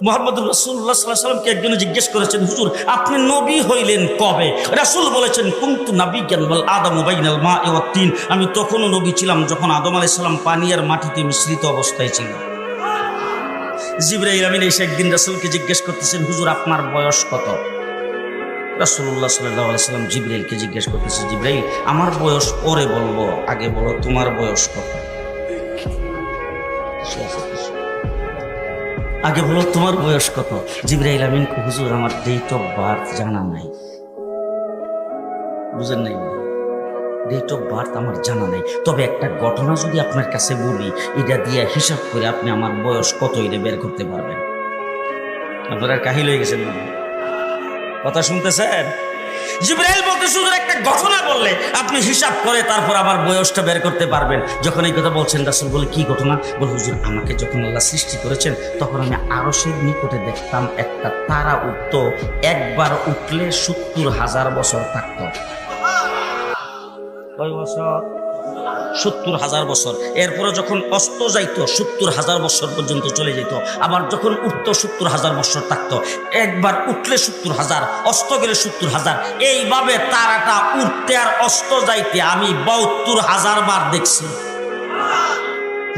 মুহাম্মদ রাসূলুল্লাহ সাল্লাল্লাহু আলাইহি ওয়াসাল্লামকে একজনে জিজ্ঞেস করেছেন, হুজুর আপনি নবী হইলেন কবে? রাসূল বলেছেন, কুনতু নাবিয়্যান ওয়াল আদামু বাইনাল মা'i ওয়াত তিন। আমি তখনও নবী ছিলাম যখন আদম আলাইহিস সালাম পানি আর মাটিতে মিশ্রিত অবস্থায় ছিল। জিবরাইল আমিন এসে একদিন রাসূলকে জিজ্ঞেস করতেছেন, হুজুর আপনার বয়স কত? রাসূলুল্লাহ সাল্লাল্লাহু আলাইহি ওয়াসাল্লাম জিবরাইলকে জিজ্ঞেস করতেছে, জিবরাইল আমার বয়স পরে বলবো, আগে বলো তোমার বয়স কত? আগে বলো তোমার বয়স কত? জিবরাইল আমিন, হুজুর আমার ডেট অফ বার্থ জানা নাই। বুঝেন নাই? ডেট অফ বার্থ আমার জানা নাই, তবে একটা ঘটনা যদি আপনার কাছে বলি, এটা দিয়ে হিসাব করে আপনি আমার বয়স কত এটা বের করতে পারবেন। আপনারা কাহিল হয়ে গেছেন, কথা শুনতেছেন? জিবরাইল বলতে হুজুর একটা ঘটনা বললে আপনি হিসাব করে তারপর আমার বয়সটা বের করতে পারবেন। যখন এই কথা বলছেন রাসূল বলে, কি ঘটনা? বলে, হুজুর আমাকে যখন আল্লাহ সৃষ্টি করেছেন তখন আমি আরশের নিকটে দেখতাম একটা তারা উঠত, একবার উঠলে ৭০,০০০ বছর থাকতো। কয় বছর? ৭০,০০০ বছর। এরপরে যখন অস্ত যাইতো ৭০,০০০ বছর পর্যন্ত চলে যেত, আবার যখন উঠতো ৭০,০০০ বছর থাকতো। একবার উঠলে ৭০,০০০, অস্ত গেলে ৭০,০০০। এইভাবে তারাটা উঠতে আর অস্ত যাইতে আমি ৭২,০০০ বার দেখছি।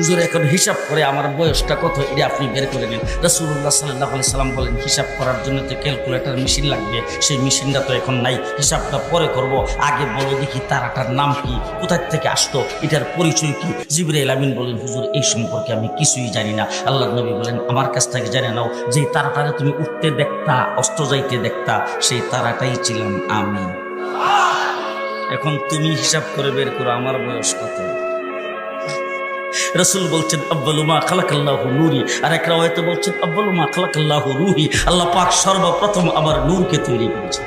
হুজুর এখন হিসাব করে আমার বয়সটা কত এটা আপনি বের করে নেন। রাসূলুল্লাহ সাল্লাল্লাহু আলাইহি সাল্লাম বলেন, হিসাব করার জন্য তো ক্যালকুলেটর মেশিন লাগবে, সেই মেশিনটা তো এখন নাই, হিসাবটা পরে করব। আগে বলো দেখি তারাটার নাম কি, কোথায় থেকে আসতো, এটার পরিচয় কি? জিবরাইল আমিন বলেন, হুজুর এই সম্পর্কে আমি কিছুই জানি না। আল্লাহর নবী বলেন, আমার কাছ থেকে জেনে নাও, যে তারাটারে তুমি উঠতে দেখতা, অস্ত যাইতে দেখতা, সেই তারাটাই ছিলাম আমি। এখন তুমি হিসাব করে বের করো আমার বয়স কত। রাসূল বলছেন, আব্বালু মা খালাকাল্লাহু নূরি। আর এক রাওয়ায়াতে বলছেন, আব্বালু মা খালাকাল্লাহু রূহি। আল্লাহ পাক সর্বপ্রথম আমার নূরকে তৈরি করেছেন।